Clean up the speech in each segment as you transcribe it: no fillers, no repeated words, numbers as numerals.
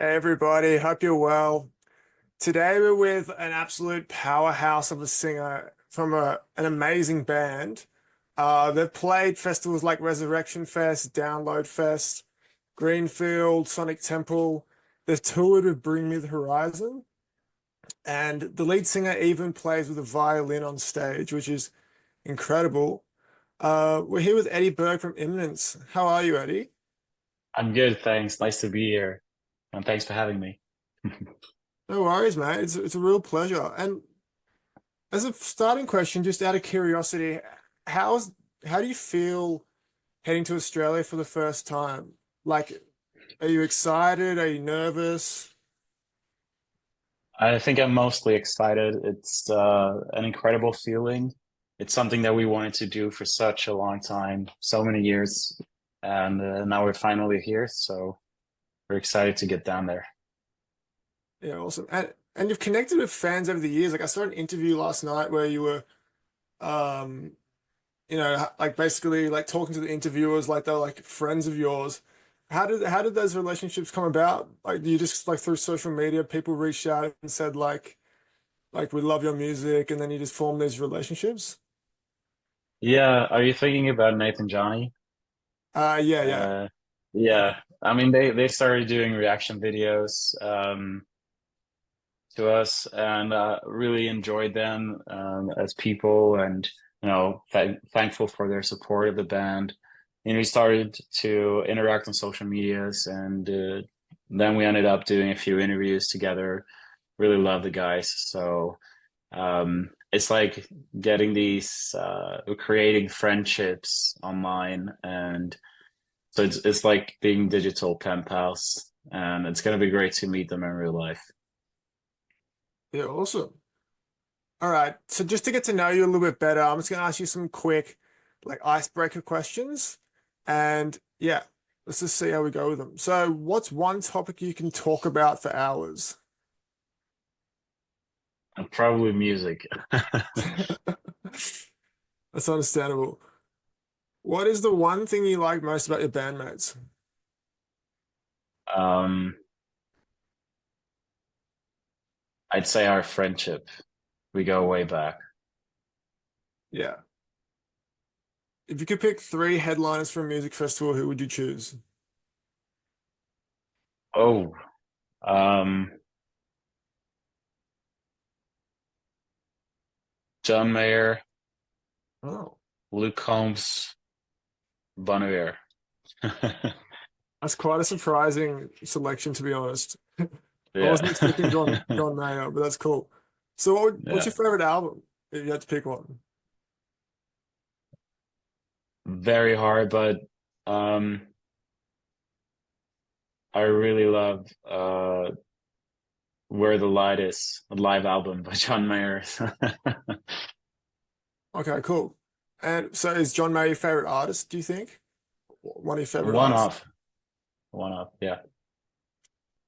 Hey everybody, hope you're well. Today we're with an absolute powerhouse of a singer from an amazing band. They've played festivals like Resurrection Fest, Download Fest, Greenfield, Sonic Temple. They've toured with Bring Me the Horizon, and the lead singer even plays with a violin on stage, which is incredible. We're here with Eddie Berg from Imminence. How are you, Eddie? I'm good, thanks. Nice to be here. And thanks for having me. No worries, mate. It's a real pleasure. And as a starting question, just out of curiosity, how's how do you feel heading to Australia for the first time? Like, are you excited? Are you nervous? I think I'm mostly excited. It's an incredible feeling. It's something that we wanted to do for such a long time, so many years, and now we're finally here. So we're excited to get down there. Yeah, awesome. And you've connected with fans over the years. Like I saw an interview last night where you were um like basically like talking to the interviewers like they're like friends of yours. How did those relationships come about? Like you just like through social media, people reached out and said like we love your music, and then you just form these relationships? Yeah, are you thinking about Nathan Johnny? Yeah, yeah. Uh, yeah, I mean they started doing reaction videos. To us and really enjoyed them as people and thankful for their support of the band. And we started to interact on social medias and then we ended up doing a few interviews together. Really love the guys. So it's like getting these creating friendships online, and so it's like being digital pen pals, and it's gonna be great to meet them in real life. Yeah, awesome. All right. So just to get to know you a little bit better, I'm just gonna ask you some quick like icebreaker questions. And yeah, let's just see how we go with them. So what's one topic you can talk about for hours? And probably music. That's understandable. What is the one thing you like most about your bandmates? Um, I'd say our friendship. We go way back. Yeah. If you could pick three headliners for a music festival, who would you choose? Oh, um, John Mayer, Oh, Luke Combs, Bon Iver. that's quite a surprising selection, to be honest. I Yeah, wasn't expecting John Mayer, but that's cool. So what's yeah. your favorite album if you had to pick one? Very hard, but um, I really love Where the Light Is, a live album by John Mayer. Okay, cool. And so is John Mayer your favorite artist, do you think? One of your favorite One artists? off, one off. Yeah.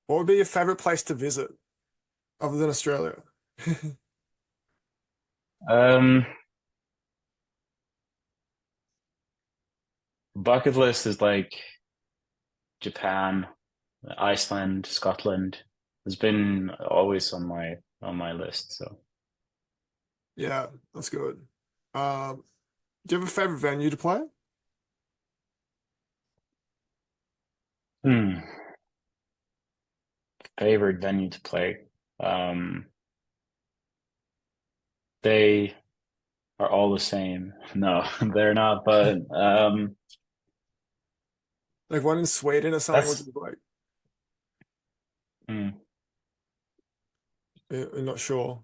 What would be your favorite place to visit other than Australia? Um, Bucket list is like Japan, Iceland, Scotland. It's been always on my list. So, Yeah, that's good. Do you have a favorite venue to play? hmm, favorite venue to play. Um, they are all the same. No, they're not. But Like one in Sweden or something, would that's you like? hmm, You're not sure.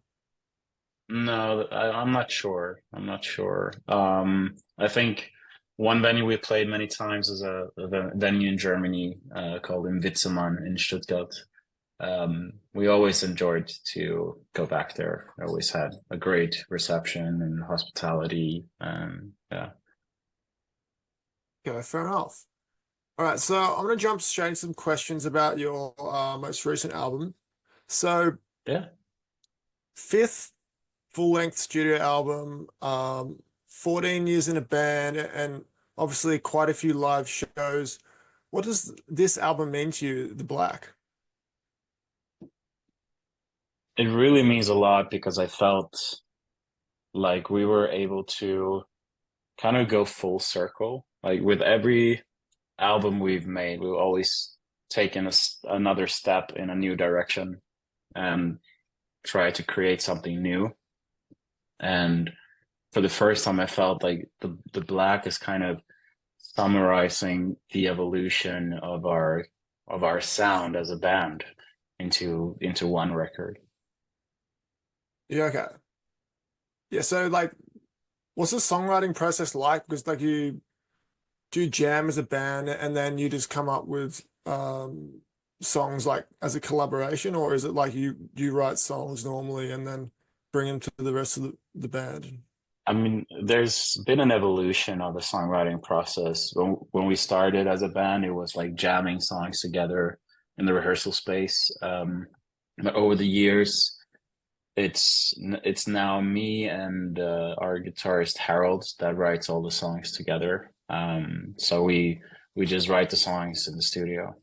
no. I'm not sure. I'm not sure. I think one venue we played many times is a venue in Germany called Invizalign in Stuttgart. We always enjoyed to go back there. We always had a great reception and hospitality. Yeah. Okay, fair enough. All right, so I'm gonna jump straight into some questions about your most recent album. So, Yeah. fifth full-length studio album, 14 years in a band, and obviously quite a few live shows. What does this album mean to you, The Black? it really means a lot because I felt like we were able to kind of go full circle. Like with every album we've made, we've always taken another step in a new direction and try to create something new. And for the first time, I felt like the black is kind of summarizing the evolution of our sound as a band into one record. Yeah, okay. Yeah, so like what's the songwriting process like? Because like you do you jam as a band and then you just come up with songs like as a collaboration, or is it like you write songs normally and then bring them to the rest of the band? I mean, there's been an evolution of the songwriting process. When we started as a band, it was like jamming songs together in the rehearsal space. But over the years, it's now me and our guitarist Harold that writes all the songs together. So we just write the songs in the studio.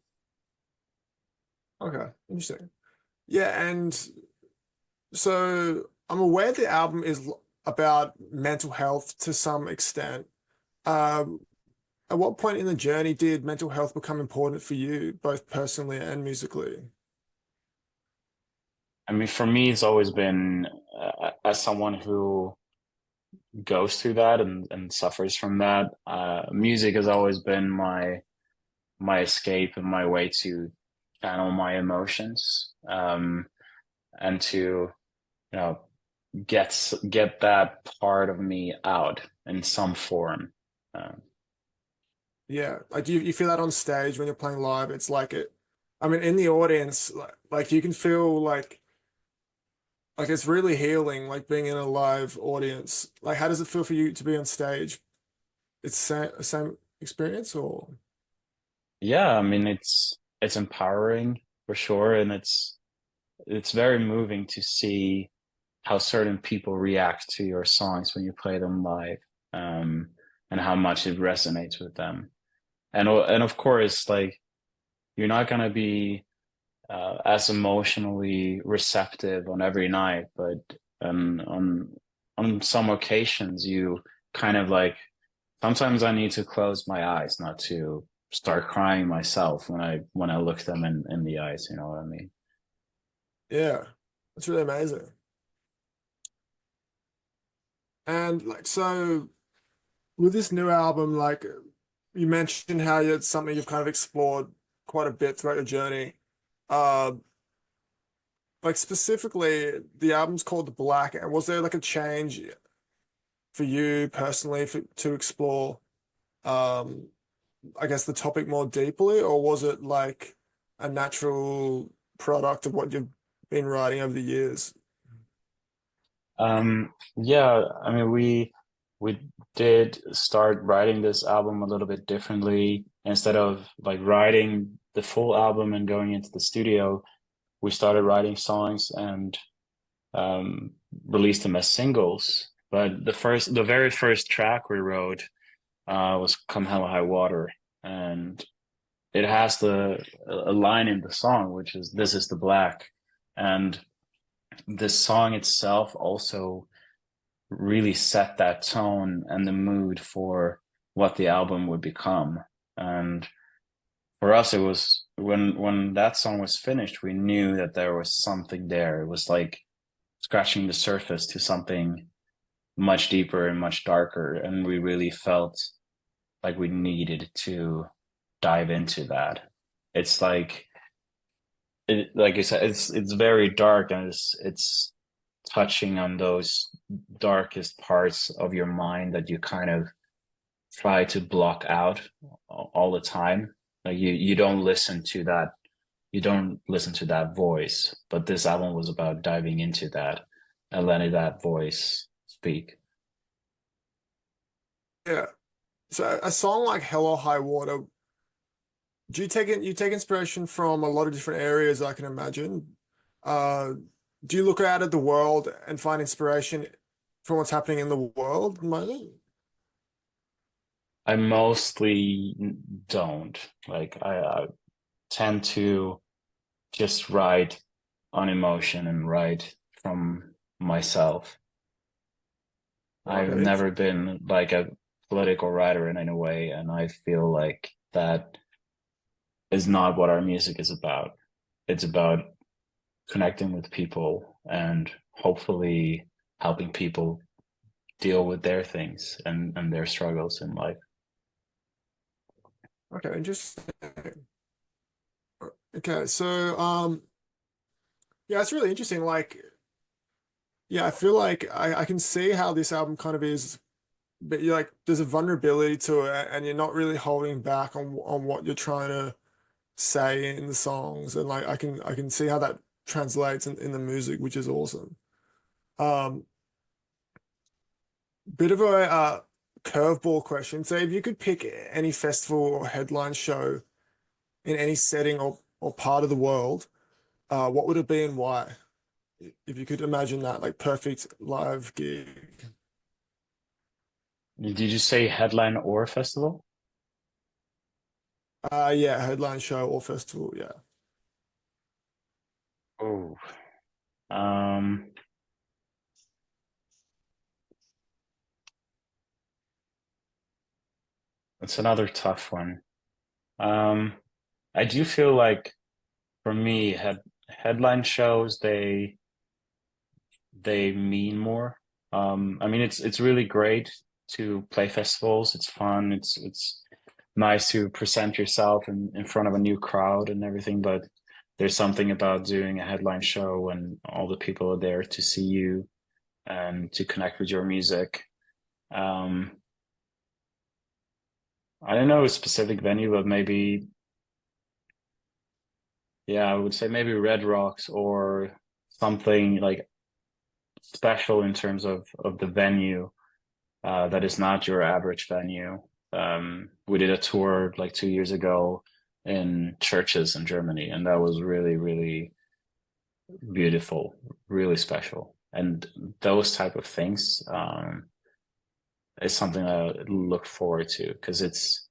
Okay, interesting. Yeah, and so I'm aware the album is about mental health to some extent. Um, at what point in the journey did mental health become important for you, both personally and musically? I mean, for me, it's always been as someone who goes through that and suffers from that. Music has always been my escape and my way to channel my emotions, and to know get that part of me out in some form. Um, Yeah, like you feel that on stage when you're playing live. It's like it. I mean, in the audience, like you can feel like it's really healing, like being in a live audience. Like, how does it feel for you to be on stage? It's same experience, or yeah, I mean it's empowering for sure, and it's very moving to see how certain people react to your songs when you play them live, um, and how much it resonates with them. And of course, like you're not gonna be as emotionally receptive on every night, but on some occasions you kind of like sometimes I need to close my eyes not to start crying myself when I look them in the eyes, you know what I mean? yeah, it's really amazing. And like, so with this new album, like you mentioned how it's something you've kind of explored quite a bit throughout your journey. Uh, like specifically, the album's called Black, and was there like a change for you personally to explore, um, I guess the topic more deeply, or was it like a natural product of what you've been writing over the years? Yeah, I mean we did start writing this album a little bit differently. Instead of like writing the full album and going into the studio, we started writing songs and um, released them as singles. But the very first track we wrote was "Come Hell or High Water," and it has a line in the song which is "This is the black," and this song itself also really set that tone and the mood for what the album would become. And for us, it was when that song was finished, we knew that there was something there. It was like scratching the surface to something much deeper and much darker, and we really felt like we needed to dive into that. It's like you said, it's very dark and it's touching on those darkest parts of your mind that you kind of try to block out all the time. Like you don't listen to that, you don't listen to that voice. But this album was about diving into that and letting that voice speak. Yeah. So a song like Hell or High Water, do you take inspiration from a lot of different areas, I can imagine? Uh, do you look out at the world and find inspiration from what's happening in the world at the moment? I mostly don't like I tend to just write on emotion and write from myself. I've Okay, never been like a political writer in any way, and I feel like that is not what our music is about. It's about connecting with people and hopefully helping people deal with their things and their struggles in life. okay, interesting. Okay, so yeah, it's really interesting. Like, yeah, I feel like I can see how this album kind of is, but you're like there's a vulnerability to it, and you're not really holding back on what you're trying to say in the songs, and like I can see how that translates in the music, which is awesome. Um, Bit of a curveball question. So if you could pick any festival or headline show in any setting or part of the world, what would it be and why? If you could imagine that, like perfect live gig. Did you say headline or festival? Yeah, headline show or festival, yeah. Oh, um, it's another tough one. Um, I do feel like for me, headline shows they mean more. I mean, it's really great to play festivals. It's fun. It's nice to present yourself in front of a new crowd and everything. But there's something about doing a headline show when all the people are there to see you and to connect with your music. Um, I don't know a specific venue, but maybe, yeah, I would say maybe Red Rocks or something like special in terms of the venue that is not your average venue. We did a tour like 2 years ago in churches in Germany, and that was really, really beautiful, really special. And those type of things is something I look forward to because it's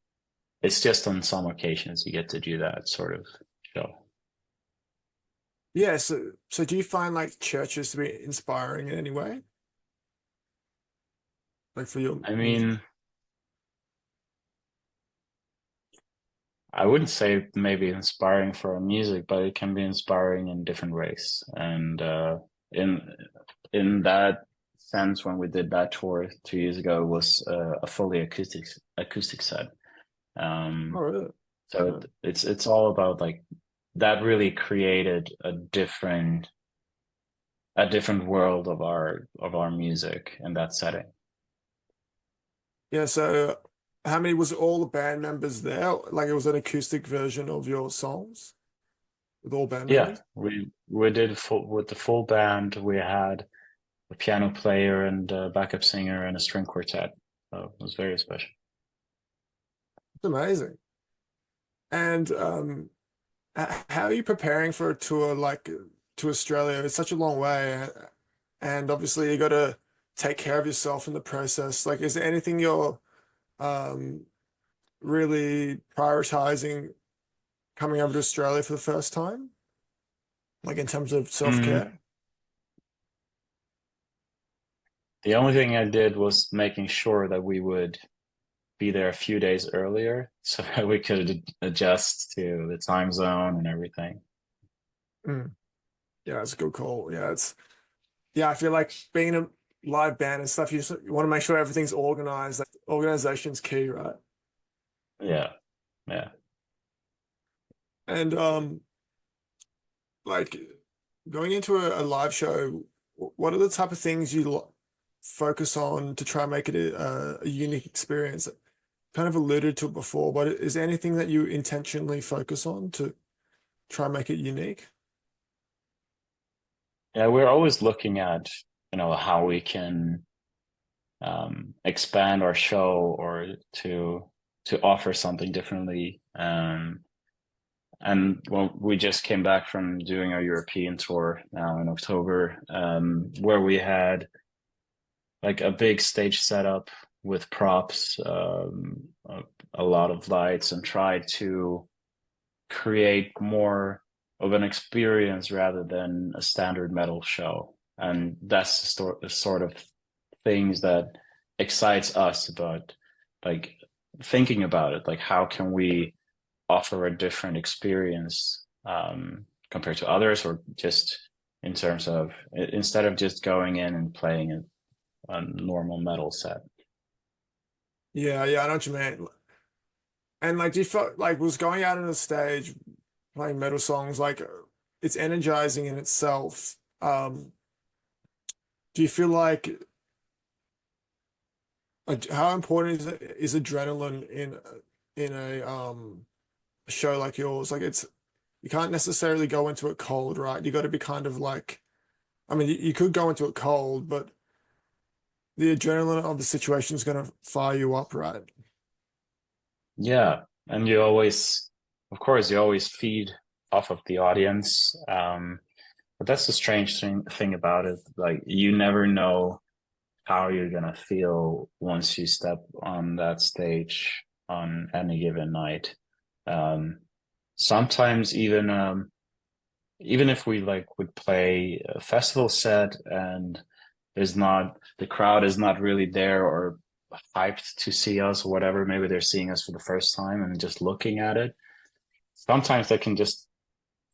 just on some occasions you get to do that sort of show. Yeah, so do you find like churches to be inspiring in any way? Like for your I music? mean, I wouldn't say maybe inspiring for our music, but it can be inspiring in different ways. And in in that sense, when we did that tour 2 years ago, it was a fully acoustic set. Oh, Um, really? so Yeah. it's all about like that really created a different world of our music in that setting. Yeah, so how many was all the band members there? Like it was an acoustic version of your songs with all band Yeah, members? we did full with the full band. We had a piano player and a backup singer and a string quartet. So it was very special. It's amazing. And how are you preparing for a tour like to Australia? It's such a long way, and obviously you got to take care of yourself in the process. Like, is there anything you're um, really prioritizing coming over to Australia for the first time, like in terms of Mm, self-care? the only thing I did was making sure that we would be there a few days earlier so that we could adjust to the time zone and everything. Mm. Yeah, it's a good call. Yeah, I feel like being a live band and stuff, you want to make sure everything's organized. Like organization's key, right? Yeah, yeah. And like going into a live show, what are the type of things you focus on to try and make it a unique experience? Kind of alluded to it before, but is there anything that you intentionally focus on to try and make it unique? Yeah, we're always looking at, how we can expand our show or to offer something differently. And well, we just came back from doing our European tour now in October, where we had like a big stage setup with props, a lot of lights, and tried to create more. of an experience rather than a standard metal show. And that's the sort of things that excites us about like thinking about it. Like how can we offer a different experience compared to others, or just in terms of instead of just going in and playing a normal metal set. Yeah, yeah, I know what you mean. And like, do you feel like was going out on the stage playing metal songs like it's energizing in itself? Do you feel like how important is adrenaline in a show like yours? Like it's you can't necessarily go into it cold, right? You got to be kind of like, I mean, you could go into it cold, but the adrenaline of the situation is going to fire you up, right? Yeah, and you always, of course, you always feed off of the audience. But that's the strange thing about it. Like you never know how you're gonna feel once you step on that stage on any given night. Um, Sometimes even if we like would play a festival set and there's not the crowd is not really there or hyped to see us or whatever, maybe they're seeing us for the first time and just looking at it. Sometimes they can just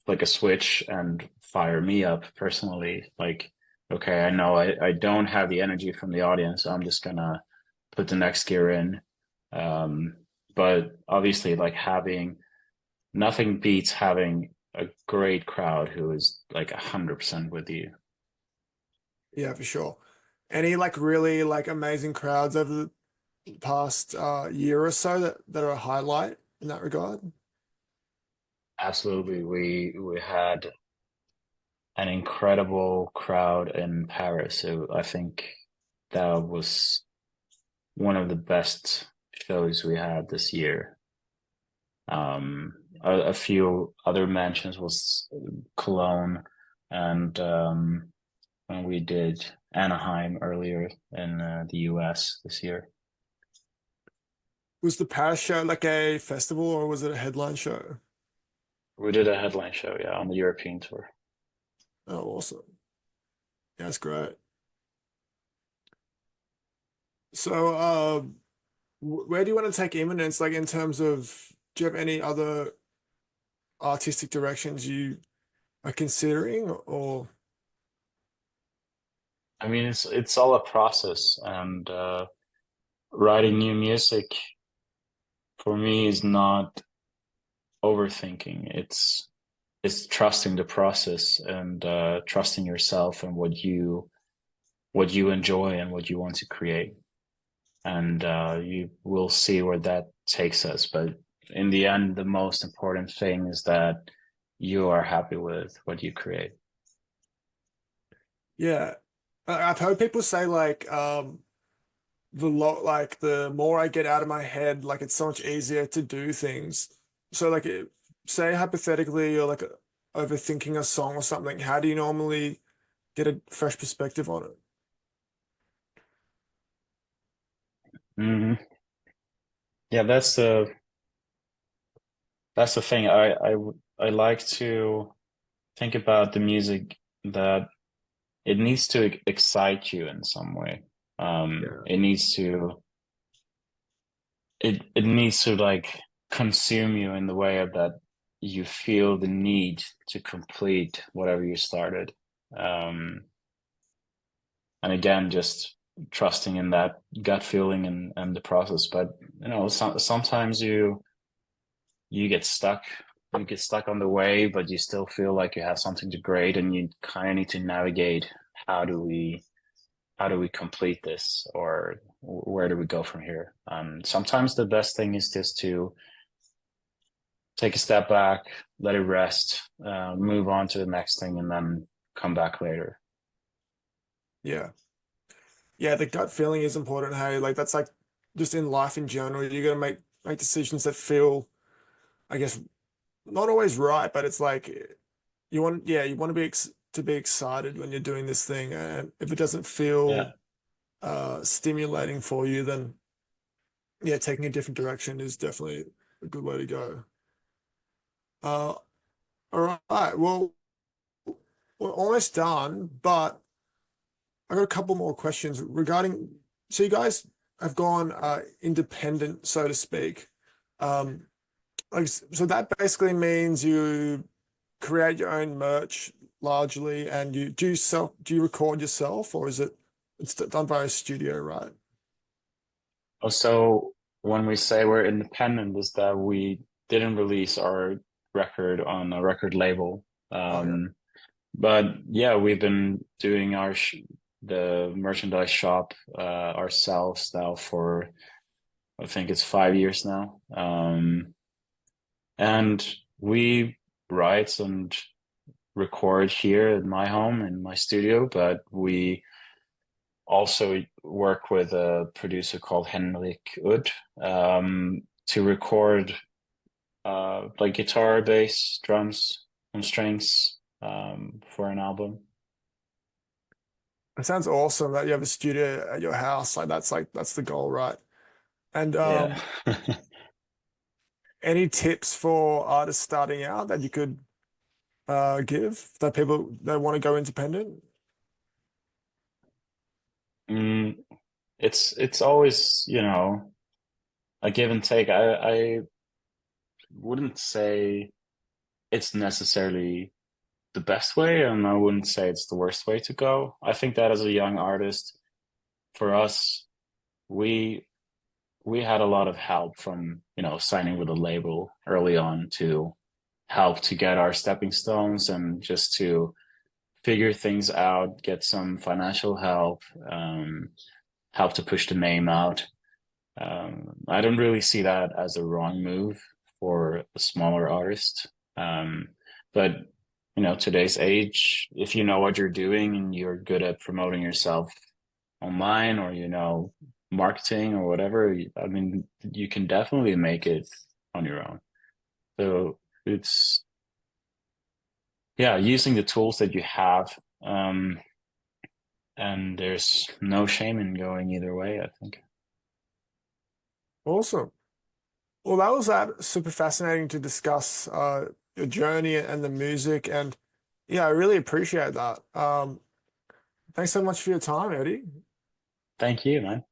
flick a switch and fire me up personally. Like, okay, I know I don't have the energy from the audience, so I'm just gonna put the next gear in. Um, but obviously, like having nothing beats having a great crowd who is like 100% with you. Yeah, for sure. Any like really like amazing crowds over the past year or so that are a highlight in that regard? Absolutely, we had an incredible crowd in Paris. So I think that was one of the best shows we had this year. A few other mentions was Cologne and we did Anaheim earlier in the US this year. Was the Paris show like a festival or was it a headline show? We did a headline show, yeah, on the European tour. Oh, awesome. Yeah, that's great. So, where do you want to take Imminence? Like in terms of, do you have any other artistic directions you are considering, or I mean, it's all a process, and writing new music for me is not overthinking. It's trusting the process and trusting yourself and what you enjoy and what you want to create. And you will see where that takes us. But in the end, the most important thing is that you are happy with what you create. yeah, I've heard people say like the more I get out of my head, like it's so much easier to do things. So like say hypothetically you're like overthinking a song or something, how do you normally get a fresh perspective on it? Hmm. Yeah, that's the thing. I like to think about the music that it needs to excite you in some way. Yeah. It needs to like consume you in the way of that you feel the need to complete whatever you started. Um, and again, just trusting in that gut feeling and the process. But sometimes you get stuck. You get stuck on the way, but you still feel like you have something to grade, and you kind of need to navigate how do we how do we complete this, or where do we go from here? Sometimes the best thing is just to take a step back, let it rest, move on to the next thing, and then come back later. Yeah. Yeah, the gut feeling is important. Hey, like that's like just in life in general, you got to make decisions that feel, I guess, not always right, but it's like you want to be ex to be excited when you're doing this thing, and if it doesn't Yeah. feel stimulating for you, then yeah, taking a different direction is definitely a good way to go. Uh, all right. All right, well, we're almost done, but I got a couple more questions regarding. So you guys have gone independent, so to speak. Um, like, so that basically means you create your own merch largely, and do you record yourself, or is it's done by a studio, right? So when we say we're independent, is that we didn't release our record on a record label. Oh yeah. But yeah, we've been doing the merchandise shop ourselves now for I think it's 5 years now. And we write and record here in my home in my studio, but we also work with a producer called Henrik Udd to record like guitar, bass, drums, and strings for an album. It sounds awesome that you have a studio at your house. Like that's the goal, right? And Yeah. any tips for artists starting out that you could give that people that want to go independent? Mm, it's always, a give and take. I wouldn't say it's necessarily the best way, and I wouldn't say it's the worst way to go. I think that as a young artist, for us, we we had a lot of help from, signing with a label early on to help to get our stepping stones and just to figure things out, get some financial help, help to push the name out. I don't really see that as a wrong move for a smaller artist. But today's age, if you know what you're doing and you're good at promoting yourself online or marketing or whatever, I mean, you can definitely make it on your own. So it's yeah, using the tools that you have, and there's no shame in going either way, I think. Awesome. Well, that was super fascinating to discuss your journey and the music, and yeah, I really appreciate that. Thanks so much for your time, Eddie. Thank you, man.